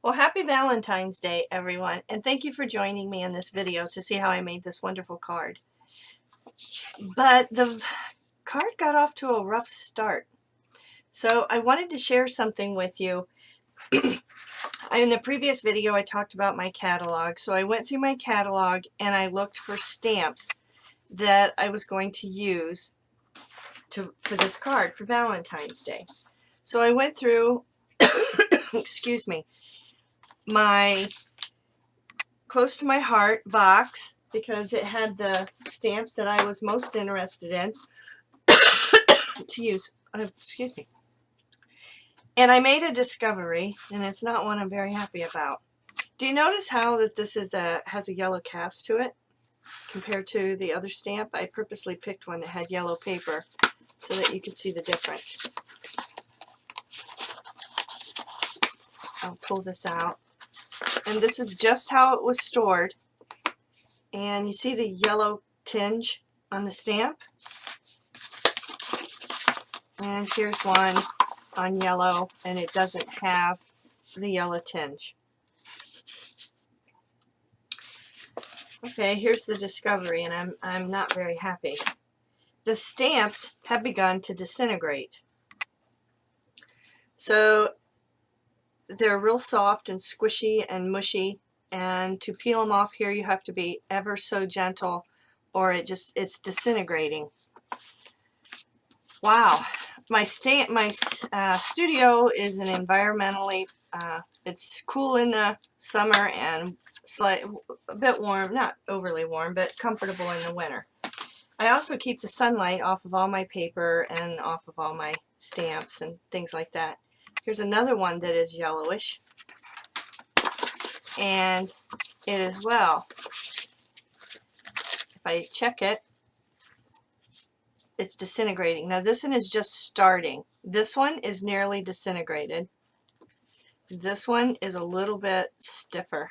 Well, happy Valentine's Day, everyone, and thank you for joining me in this video to see how I made this wonderful card. But the card got off to a rough start, so I wanted to share something with you. In the previous video, I talked about my catalog, so I went through my catalog and I looked for stamps that I was going to use for this card for Valentine's Day. So I went through, excuse me, my Close to My Heart box because it had the stamps that I was most interested in to use. Excuse me. And I made a discovery, and it's not one I'm very happy about. Do you notice how that this is has a yellow cast to it compared to the other stamp? I purposely picked one that had yellow paper so that you could see the difference. I'll pull this out. And this is just how it was stored. And you see the yellow tinge on the stamp? And here's one on yellow, and it doesn't have the yellow tinge. Okay, here's the discovery, and I'm not very happy. The stamps have begun to disintegrate. So they're real soft and squishy and mushy, and to peel them off here you have to be ever so gentle or it's disintegrating. Wow. My studio is an environmentally, it's cool in the summer and a bit warm, not overly warm, but comfortable in the winter. I also keep the sunlight off of all my paper and off of all my stamps and things like that. Here's another one that is yellowish, and it is, well, if I check it, it's disintegrating. Now this one is just starting. This one is nearly disintegrated. This one is a little bit stiffer,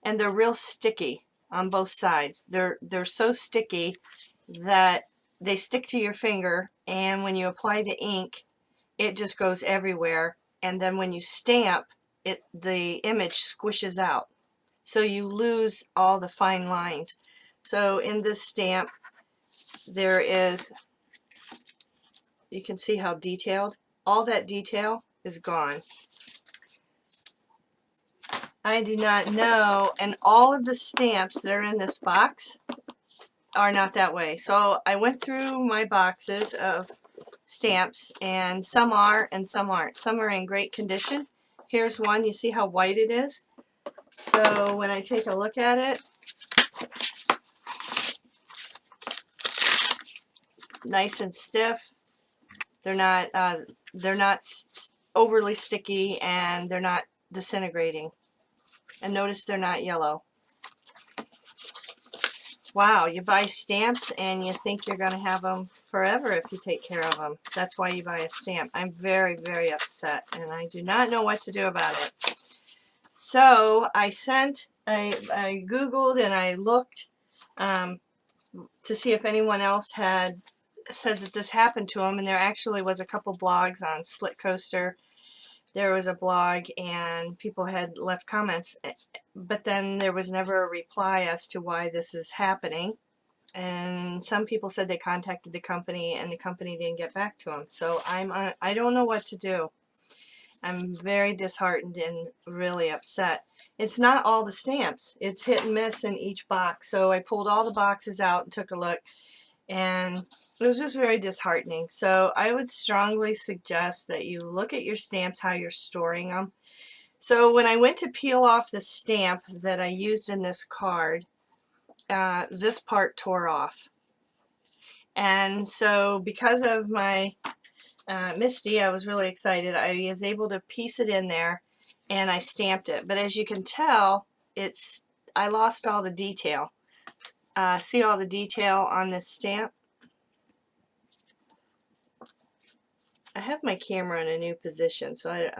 and they're real sticky on both sides. They're so sticky that they stick to your finger, and when you apply the ink it just goes everywhere, and then when you stamp it, the image squishes out, so you lose all the fine lines. So in this stamp there is, you can see how detailed, all that detail is gone. I do not know, and all of the stamps that are in this box are not that way. So I went through my boxes of stamps, and some are and some aren't. Some are in great condition. Here's one, you see how white it is? So when I take a look at it, nice and stiff. They're not overly sticky, and they're not disintegrating. And notice they're not yellow. Wow, you buy stamps and you think you're going to have them forever if you take care of them. That's why you buy a stamp. I'm very, very upset, and I do not know what to do about it. So I Googled and I looked to see if anyone else had said that this happened to them, and there actually was a couple blogs on Split Coaster. There was a blog and people had left comments, but then there was never a reply as to why this is happening. And some people said they contacted the company and the company didn't get back to them. So I don't know what to do. I'm very disheartened and really upset. It's not all the stamps. It's hit and miss in each box. So I pulled all the boxes out and took a look, and it was just very disheartening. So I would strongly suggest that you look at your stamps, how you're storing them. So when I went to peel off the stamp that I used in this card, this part tore off. And so because of my Misti, I was really excited. I was able to piece it in there, and I stamped it. But as you can tell, I lost all the detail. See all the detail on this stamp? I have my camera in a new position, so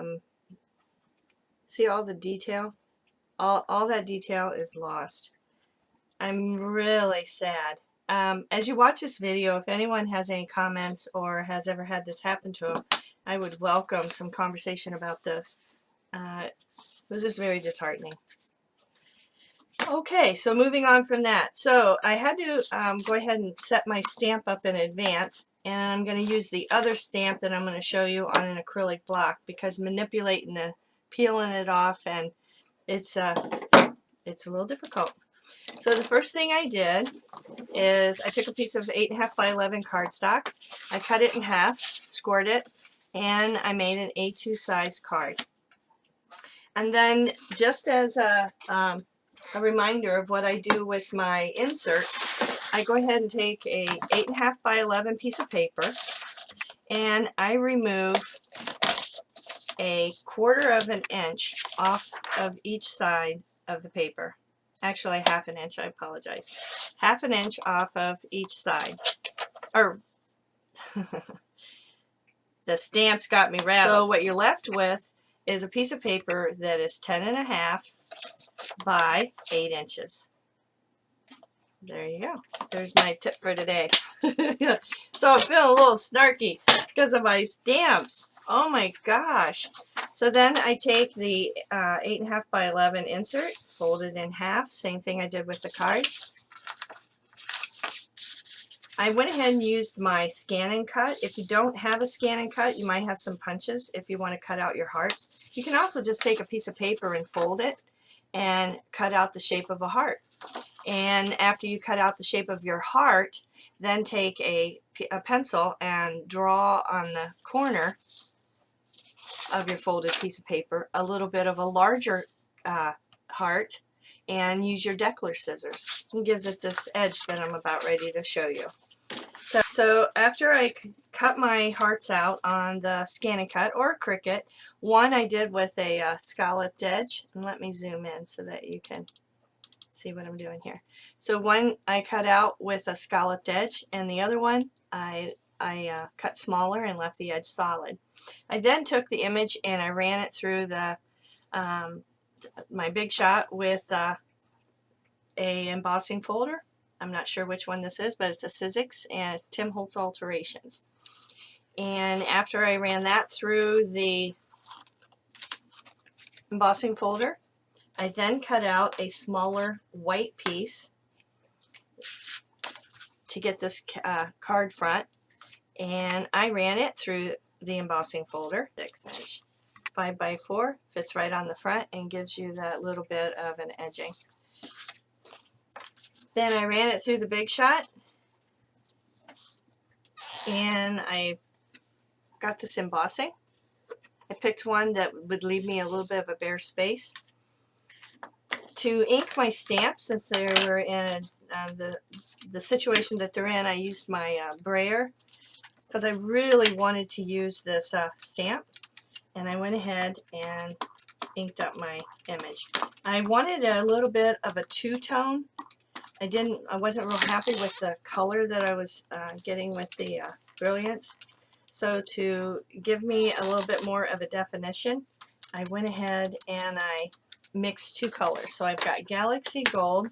see all the detail? All that detail is lost. I'm really sad. As you watch this video, if anyone has any comments or has ever had this happen to them, I would welcome some conversation about this. It was just very disheartening. Okay, so moving on from that. So I had to go ahead and set my stamp up in advance, and I'm going to use the other stamp that I'm going to show you on an acrylic block, because manipulating the peeling it off, and it's a little difficult. So the first thing I did is I took a piece of 8.5 by 11 cardstock. I cut it in half, scored it, and I made an A2 size card. And then, just as a reminder of what I do with my inserts, I go ahead and take a 8.5 by 11 piece of paper, and I remove a 1/4 of an inch off of each side of the paper. Actually, 1/2 an inch, I apologize. 1/2 an inch off of each side. Or, the stamps got me rattled. So what you're left with is a piece of paper that is 10.5 by 8 inches. There you go. There's my tip for today. So I'm feeling a little snarky because of my stamps. Oh my gosh. So then I take the 8.5 by 11 insert, fold it in half, same thing I did with the card. I went ahead and used my Scanncut. If you don't have a Scanncut, you might have some punches if you want to cut out your hearts. You can also just take a piece of paper and fold it and cut out the shape of a heart. And after you cut out the shape of your heart, then take a pencil and draw on the corner of your folded piece of paper a little bit of a larger heart, and use your Deckler scissors. It gives it this edge that I'm about ready to show you. So after I cut my hearts out on the Scanncut or Cricut, one I did with a scalloped edge, and let me zoom in so that you can see what I'm doing here. So one I cut out with a scalloped edge, and the other one I cut smaller and left the edge solid. I then took the image and I ran it through the my Big Shot with a embossing folder. I'm not sure which one this is, but it's a Sizzix, and it's Tim Holtz Alterations. And after I ran that through the embossing folder, I then cut out a smaller white piece to get this card front, and I ran it through the embossing folder. 6-inch 5x4 fits right on the front and gives you that little bit of an edging. Then I ran it through the Big Shot, and I got this embossing. I picked one that would leave me a little bit of a bare space. To ink my stamps, since they were in the situation that they're in, I used my Brayer, because I really wanted to use this stamp, and I went ahead and inked up my image. I wanted a little bit of a two-tone. I wasn't real happy with the color that I was getting with the Brilliance. So to give me a little bit more of a definition, I went ahead and I mixed two colors. So I've got Galaxy Gold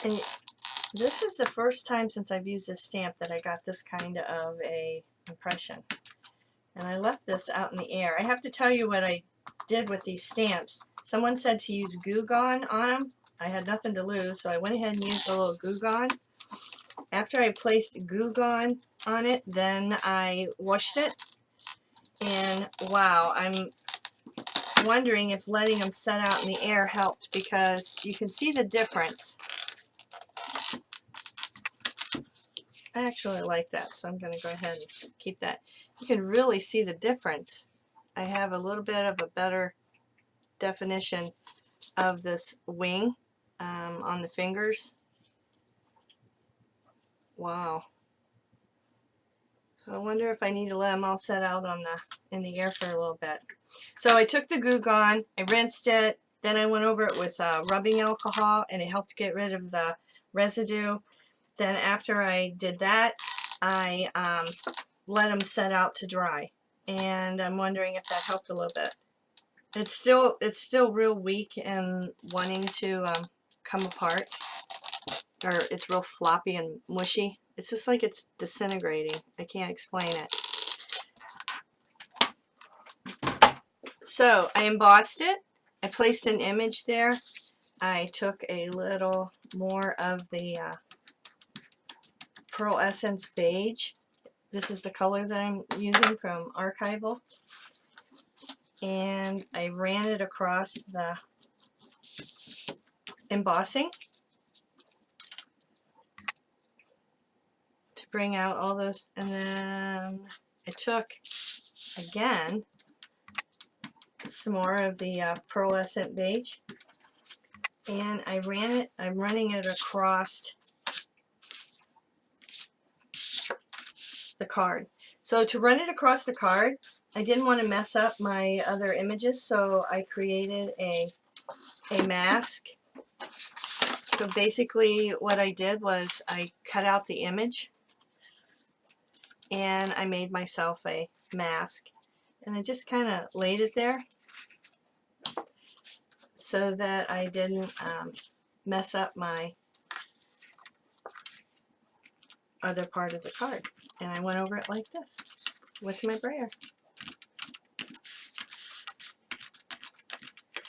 and this is the first time since I've used this stamp that I got this kind of a impression. And I left this out in the air. I have to tell you what I did with these stamps. Someone said to use Goo Gone on them. I had nothing to lose, so I went ahead and used a little Goo Gone. After I placed Goo Gone on it, then I washed it. And wow, I'm wondering if letting them set out in the air helped, because you can see the difference. I actually like that, so I'm going to go ahead and keep that. You can really see the difference. I have a little bit of a better definition of this wing on the fingers. Wow. So I wonder if I need to let them all set out on in the air for a little bit. So I took the Goo Gone, I rinsed it, then I went over it with rubbing alcohol, and it helped get rid of the residue. Then after I did that, I let them set out to dry, and I'm wondering if that helped a little bit. It's still real weak and wanting to come apart, or it's real floppy and mushy. It's just like it's disintegrating. I can't explain it. So I embossed it. I placed an image there. I took a little more of the Pearlescent Beige. This is the color that I'm using from Archival. And I ran it across the embossing to bring out all those. And then I took, again, some more of the Pearlescent Beige. And I ran it, I'm running it across the card. So to run it across the card, I didn't want to mess up my other images, so I created a mask. So basically what I did was I cut out the image and I made myself a mask. And I just kind of laid it there so that I didn't mess up my other part of the card. And I went over it like this with my brayer.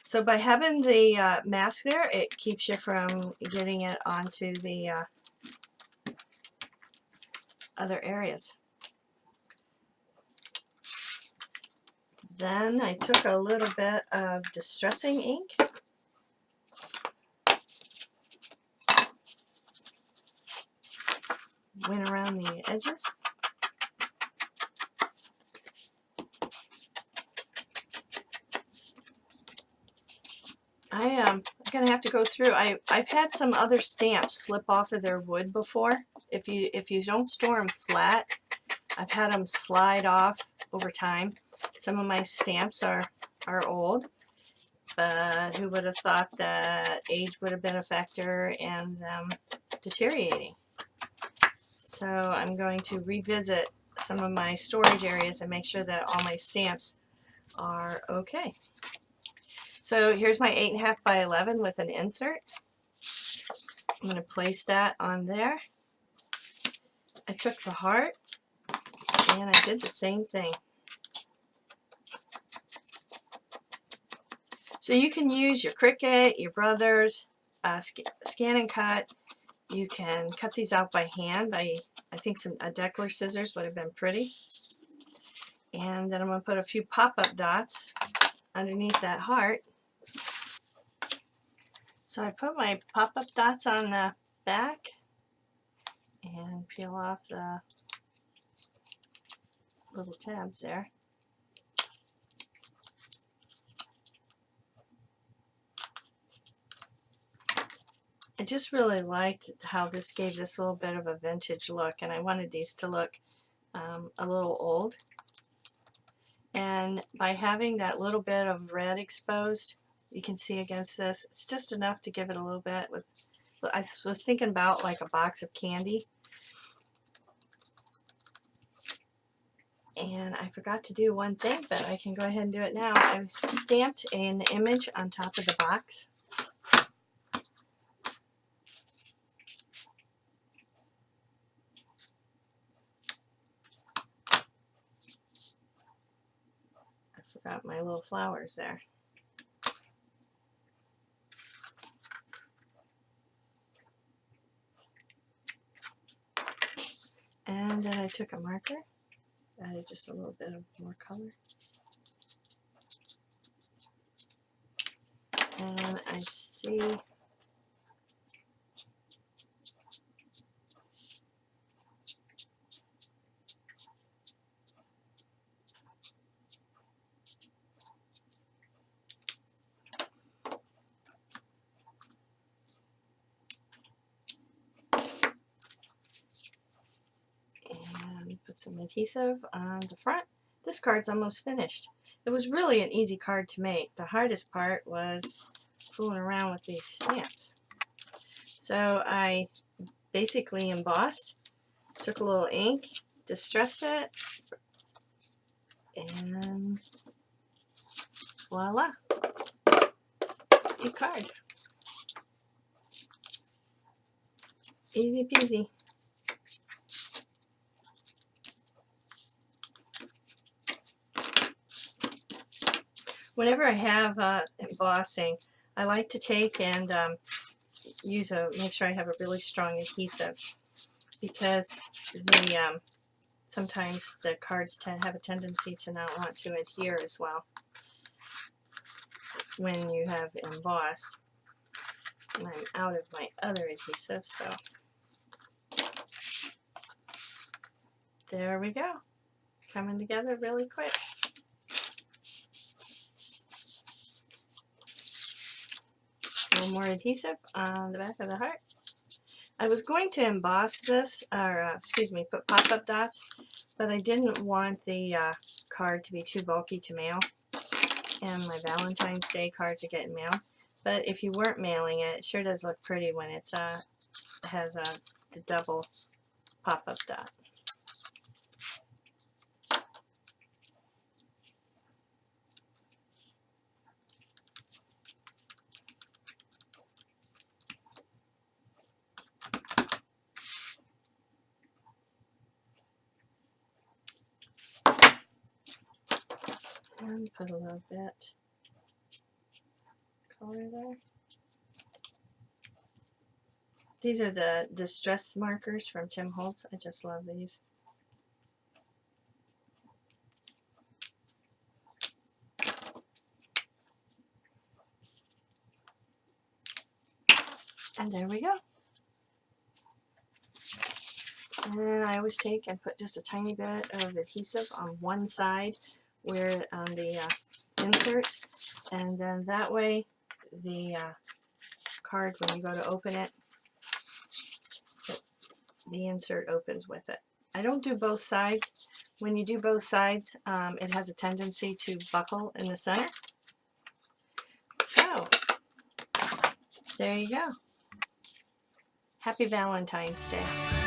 So by having the mask there, it keeps you from getting it onto the other areas. Then I took a little bit of distressing ink. Went around the edges. I'm gonna have to go through. I've had some other stamps slip off of their wood before. If you don't store them flat, I've had them slide off over time. Some of my stamps are old, but who would have thought that age would have been a factor in them deteriorating? So I'm going to revisit some of my storage areas and make sure that all my stamps are okay. So here's my 8.5 by 11 with an insert. I'm going to place that on there. I took the heart and I did the same thing. So you can use your Cricut, your Brothers, Scanncut. You can cut these out by hand. I think a Deckler scissors would have been pretty. And then I'm going to put a few pop-up dots underneath that heart. So I put my pop-up dots on the back and peel off the little tabs there. I just really liked how this gave this little bit of a vintage look, and I wanted these to look a little old. And by having that little bit of red exposed, you can see against this, it's just enough to give it a little bit. I was thinking about like a box of candy. And I forgot to do one thing, but I can go ahead and do it now. I've stamped an image on top of the box. I forgot my little flowers there. And then I took a marker, added just a little bit of more color. And I see put some adhesive on the front. This card's almost finished. It was really an easy card to make. The hardest part was fooling around with these stamps. So I basically embossed, took a little ink, distressed it, and voila, a card. Easy peasy. Whenever I have embossing, I like to take and make sure I have a really strong adhesive, because the sometimes the cards have a tendency to not want to adhere as well when you have embossed. And I'm out of my other adhesive, so there we go. Coming together really quick. A little more adhesive on the back of the heart. I was going to emboss this, or put pop-up dots, but I didn't want the card to be too bulky to mail, and my Valentine's Day card to get mailed. But if you weren't mailing it, it sure does look pretty when it's has the double pop-up dot. And put a little bit color there. These are the distress markers from Tim Holtz. I just love these. And there we go. And I always take and put just a tiny bit of adhesive on one side where on the inserts, and then that way the card, when you go to open it, the insert opens with it. I don't do both sides. When you do both sides, it has a tendency to buckle in the center. So there you go. Happy Valentine's Day.